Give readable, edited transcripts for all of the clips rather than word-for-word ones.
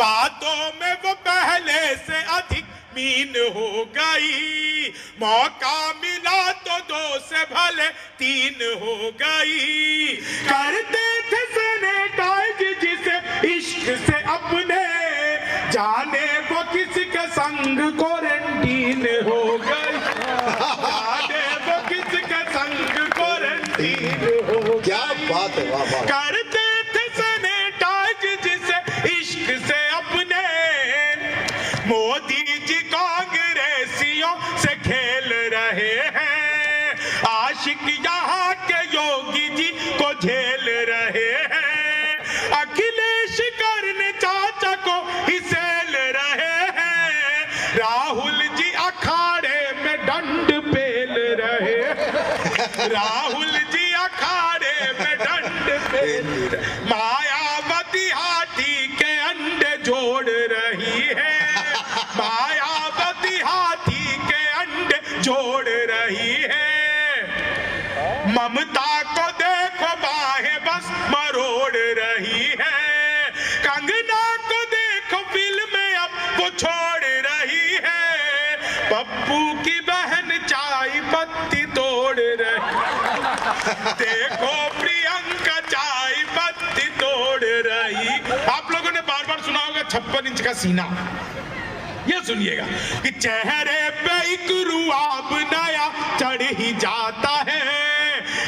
बातों में वो पहले से अधिक मीन हो गई, मौका मिला तो 2 से भले 3 हो गई। करते थे सैनिटाइज जिसे इश्क से अपने, जाने वो किसके संग क्वारंटीन हो गई, जाने वो किसके संग क्वारंटीन हो गई। क्या बात है, वाह वाह। करते थे सैनिटाइज जिसे इश्क से अपने, मोदी जी कांग्रेसियों से खेल रहे हैं, आशिक यहाँ के योगी जी को झेल रहे हैं, अखिलेश करने चाचा को हिसेल रहे हैं, राहुल जी अखाड़े में दंड पेल रहे हैं, राहुल जी अखाड़े में दंड पेल रहे, मायावती हाथी के अंडे जोड़ रही है, मायावती हाथी के अंडे जोड़ रही है, ममता को देखो बाहें बस मरोड़ रही है, कंगना को देखो फिल्म में अब वो छोड़ रही है, पप्पू की बहन चाय पत्ती तोड़ रही, देखो प्रियंका चाय पत्ती तोड़ रही। आप लोगों ने बार बार सुना होगा 56 इंच का सीना, ये सुनिएगा कि चेहरे पे एक रुआब नया चढ़ ही जाता है,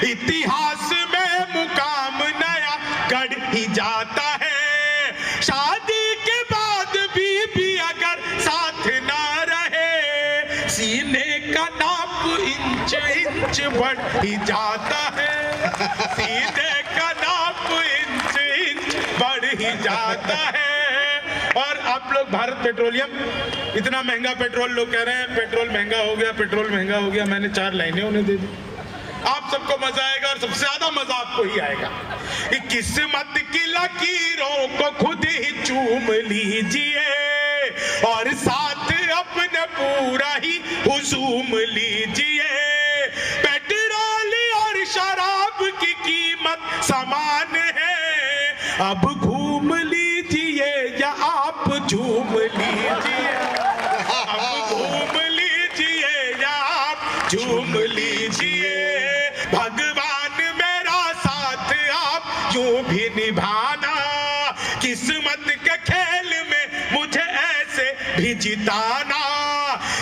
इतिहास में मुकाम नया गढ़ ही जाता है, शादी के बाद भी अगर साथ ना रहे, सीने का नाप इंच इंच बढ़ ही जाता है, सीने का नाप इंच इंच बढ़ ही जाता है। और आप लोग भारत पेट्रोलियम, इतना महंगा पेट्रोल, लोग कह रहे हैं पेट्रोल महंगा हो गया, पेट्रोल महंगा हो गया। मैंने 4 लाइनें उन्हें दे दी, आप सबको मजा आएगा और सबसे ज्यादा मजा आपको ही आएगा। किस्मत की लकीरों को खुद ही चूम लीजिए और साथ अपने पूरा ही हुजूम लीजिए, पेट्रोल और शराब की कीमत समान है, अब घूम लीजिए या आप झूम लीजिए, अब घूम लीजिए या आप झूम लीजिए, भगवान मेरा साथ आप यूं भी निभाना, किस्मत के खेल में मुझे ऐसे भी जिताना,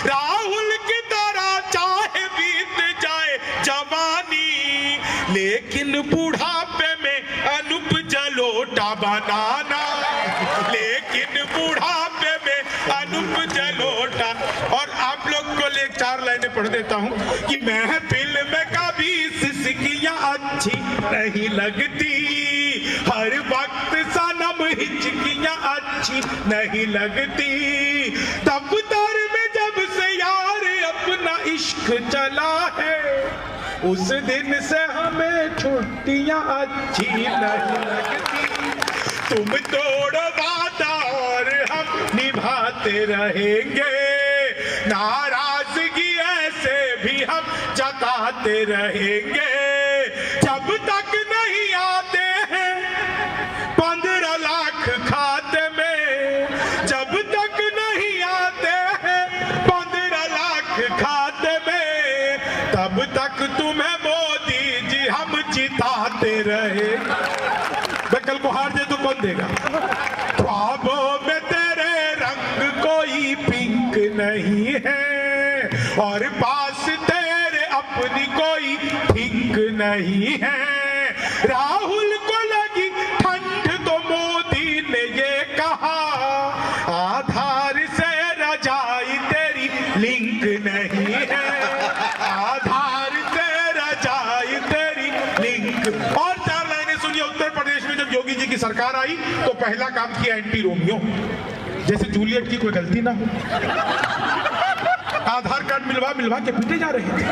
राहुल की तरह चाहे बीत जाए जवानी, लेकिन बुढ़ापे में अनूप जलोटा बनाना, लेकिन बुढ़ापे में अनूप जलोटा। और आप लोग को ले 4 लाइनें पढ़ देता हूं कि महफिल में कभी सिसकियां अच्छी नहीं लगती, हर वक्त सनम हिचकियां अच्छी नहीं लगती, दफ्तर में जब से यार अपना इश्क चला है, उस दिन से हमें छुट्टियां अच्छी नहीं लगती, तुम तोड़ो वादा और हम निभाते रहेंगे, नाराजगी ऐसे भी हम जताते रहेंगे, जब तक नहीं आते हैं 15 लाख खाते में, जब तक नहीं आते हैं 15 लाख खाते में, तब तक तुम्हें मोदी जी हम जिताते रहे। कल को हार जाए तो कौन देगा? ख्वाबों में तेरे रंग कोई पिंक नहीं है और पास तेरे अपनी कोई पिंक नहीं है, राहुल को लगी ठंड तो मोदी ने ये कहा, आधार से रजाई तेरी लिंक नहीं है, आधार से रजाई तेरी लिंक। और 4 लाइनें सुनिए। उत्तर प्रदेश में जब योगी जी की सरकार आई तो पहला काम किया एंटी रोमियो, जैसे जूलियट की कोई गलती ना हो, आधार कार्ड मिलवा के पीटे जा रहे थे।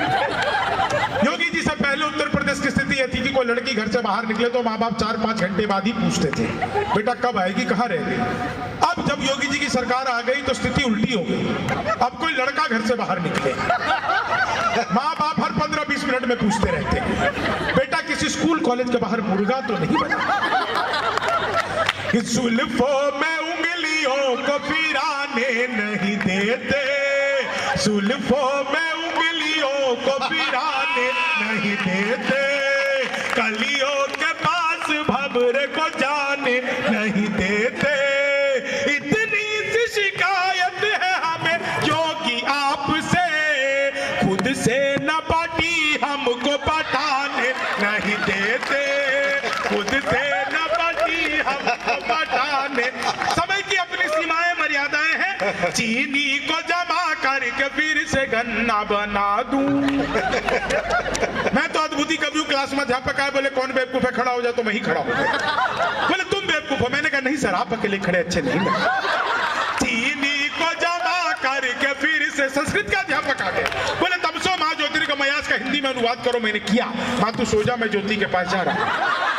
योगी जी से पहले उत्तर प्रदेश की स्थिति यह थी कि कोई लड़की घर से बाहर निकले तो माँ बाप 4-5 घंटे बाद ही पूछते थे बेटा कब आएगी, कहाँ रह गई। अब जब योगी जी की सरकार आ गई तो स्थिति उल्टी हो गई, अब कोई लड़का घर से बाहर निकले माँ बाप हर 15-20 मिनट में पूछते रहते हैं बेटा किसी स्कूल कॉलेज के बाहर मुर्गा तो नहीं बना। जुल्फों में उंगलियों देते, जुल्फों में उंगलियों को पिराने नहीं देते, कलियों के पास भंवरे को जाने नहीं देते। इतनी सी शिकायत है हमें योगी आपसे, खुद से न पार्टी हमको पटाने नहीं देते, खुद से न पार्टी हमको पटाने। समय की अपनी सीमाएं मर्यादाएं हैं। चीनी को जमा करके फिर से गन्ना बना दूं। मैं तो अद्भुति कभी क्लास में अध्यापक आए, बोले कौन बेवकूफ है, खड़ा हो जाए, तो मैं ही खड़ा हो गया। बोले तुम बेवकूफ हो। मैंने कहा नहीं सर, आप अकेले खड़े अच्छे नहीं लगे। चीनी को जमा करके फिर से संस्कृत का अध्यापक आ गए, बोले तमसो माँ ज्योतिर्गमयास का हिंदी में अनुवाद करो। मैंने किया। माँ तू सो जा, मैं ज्योति के पास जा रहा हूँ।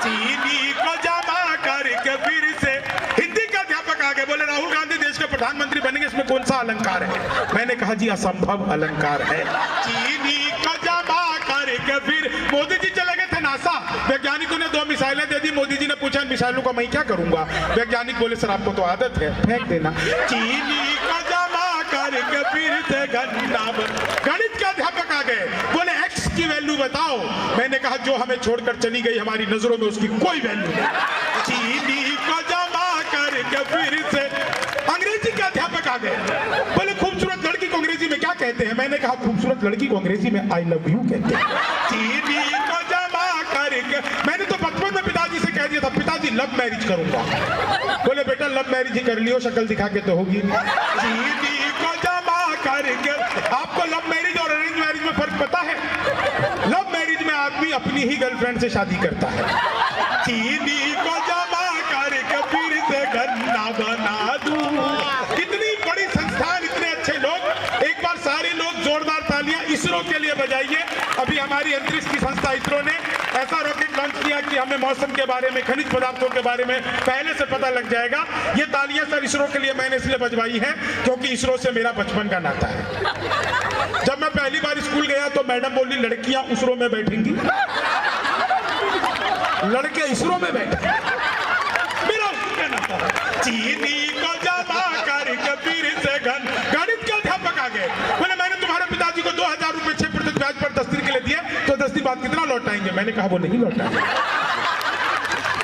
चीनी को जमा करके फिर से हिंदी का अध्यापक आ गए, बोले राहुल गांधी देश के प्रधानमंत्री बनेंगे, इसमें कौन सा अलंकार है? मैंने कहा जी असंभव अलंकार है। चीनी को जमा करके फिर मोदी जी चले गए थे नासा, वैज्ञानिकों ने 2 मिसाइलें दे दी। मोदी जी ने पूछा मिसाइलों का मैं क्या करूंगा? वैज्ञानिक बोले सर आपको तो आदत है, फेंक देना। चीनी को जमा करके फिर से गन्ना गणित के अध्यापक आ गए, बोले एक्स की वैल्यू बताओ। मैंने कहा जो हमें छोड़कर चली गई हमारी नजरों में उसकी कोई वैल्यू नहीं। चीनी को जमा करके फिर से अंग्रेजी के अध्यापक आ गए, बोले खूबसूरत लड़की को अंग्रेजी में क्या कहते हैं? मैंने कहा खूबसूरत लड़की को अंग्रेजी में आई लव यू कहते हैं। चीनी को जमा करके मैंने तो बचपन में पिताजी से कह दिया था पिताजी लव मैरिज करूंगा। बोले बेटा लव मैरिज ही कर लियो, शक्ल दिखा के तो होगी। चीनी को जमा करके आपको लव मैरिज और अरेंज मैरिज में फर्क पता है? लव मैरिज में आदमी अपनी ही गर्लफ्रेंड से शादी करता है। चीनी को जमा करके फिर से गन्ना बना दूं। कितनी बड़ी संस्थान, इतने अच्छे लोग। एक बार सारे लोग जोरदार तालियां इसरो के लिए बजाइए। अभी हमारी अंतरिक्ष की संस्था इसरो ने ऐसा रॉकेट लॉन्च किया कि हमें मौसम के बारे में, खनिज पदार्थों के बारे में पहले से पता लग जाएगा। ये तालियां सर इसरो के लिए मैंने इसलिए बजवाई है क्योंकि इसरो से मेरा बचपन का नाता है। जब मैं पहली बार स्कूल गया तो मैडम बोली लड़कियां इसरो में बैठेंगी, लड़के इसरो में बैठे। मेरा उसका नाता है। चीनी को जमा करके फिर से गणित के अध्यापक आ गए, बोले मैंने तुम्हारे पिताजी को 2000 रुपए 6% ब्याज पर 10 दिन के लिए दिए, तो 10 दिन बाद कितना लौटाएंगे? मैंने कहा वो नहीं लौटाएंगे।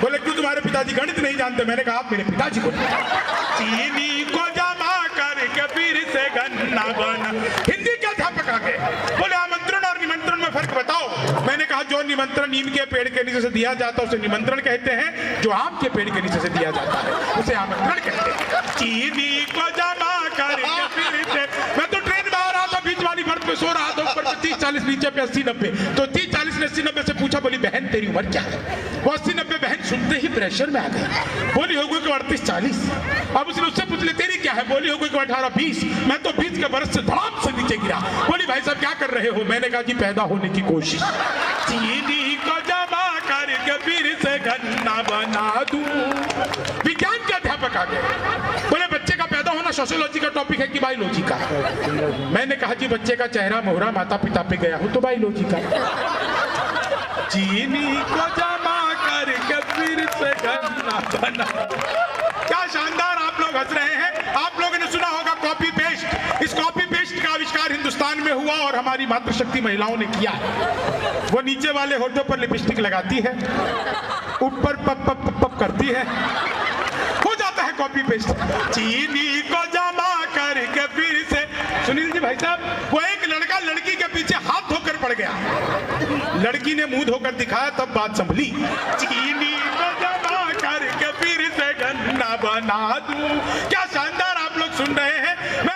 बोले क्यों तुम्हारे पिताजी गणित नहीं जानते? मैंने कहा आप मेरे पिताजी को। चीनी को जमा करके फिर से गन्ना बना। हिंदी के अध्यापक आ गए, बोले आमंत्रण और निमंत्रण में फर्क बताओ। मैंने कहा जो निमंत्रण नीम के पेड़ के नीचे से दिया जाता है उसे निमंत्रण कहते हैं, जो आम के पेड़ के नीचे से दिया जाता है उसे आमंत्रण कहते हैं। चीनी को जमा करके फिर से मैं तो ट्रेन में आ रहा था, बीच वाली बर्थ पे सो रहा था, ऊपर पे 30-40 नीचे पे 80-90, तो 30-40 ने 80-90 से पूछा, बोली बहन तेरी उम्र क्या है? वो 80-90 बहन सुनते ही प्रेशर में आ गई, बोली हो गई कि 38-40। अब उसने उससे पूछ ले तेरी क्या है? बोली हो गई कि 18-20। मैं तो 20 के बरस से धड़ाम से नीचे गिरा। बोली भाई साहब क्या कर रहे हो? मैंने कहा जी पैदा होने की कोशिश। चीनी को जमा करके फिर से गन्ना बना दूं। विज्ञान के अध्यापक आ गए, बोले बच्चे का पैदा होना सोशियोलॉजी का टॉपिक है कि बायोलॉजी का? मैंने कहा जी बच्चे का चेहरा मोहरा माता पिता पे गया हो तो बायोलॉजी का। चीनी को जमा करके फिर से गन्ना बना। क्या शानदार आप लोग हंस रहे हैं। आप लोगों ने सुना होगा कॉपी पेस्ट। इस कॉपी पेस्ट का आविष्कार हिंदुस्तान में हुआ और हमारी मातृशक्ति महिलाओं ने किया। वो नीचे वाले होठों पर लिपस्टिक लगाती है, ऊपर पप पप पप करती है, हो जाता है कॉपी पेस्ट। चीनी को जमा करके फिर से सुनील जी भाई साहब, वो एक लड़का लड़की के पीछे हाथ धोकर पड़ गया, लड़की ने मुंह धोकर दिखाया तब बात संभली। चीनी को जमा करके फिर से गन्ना बना दूं। क्या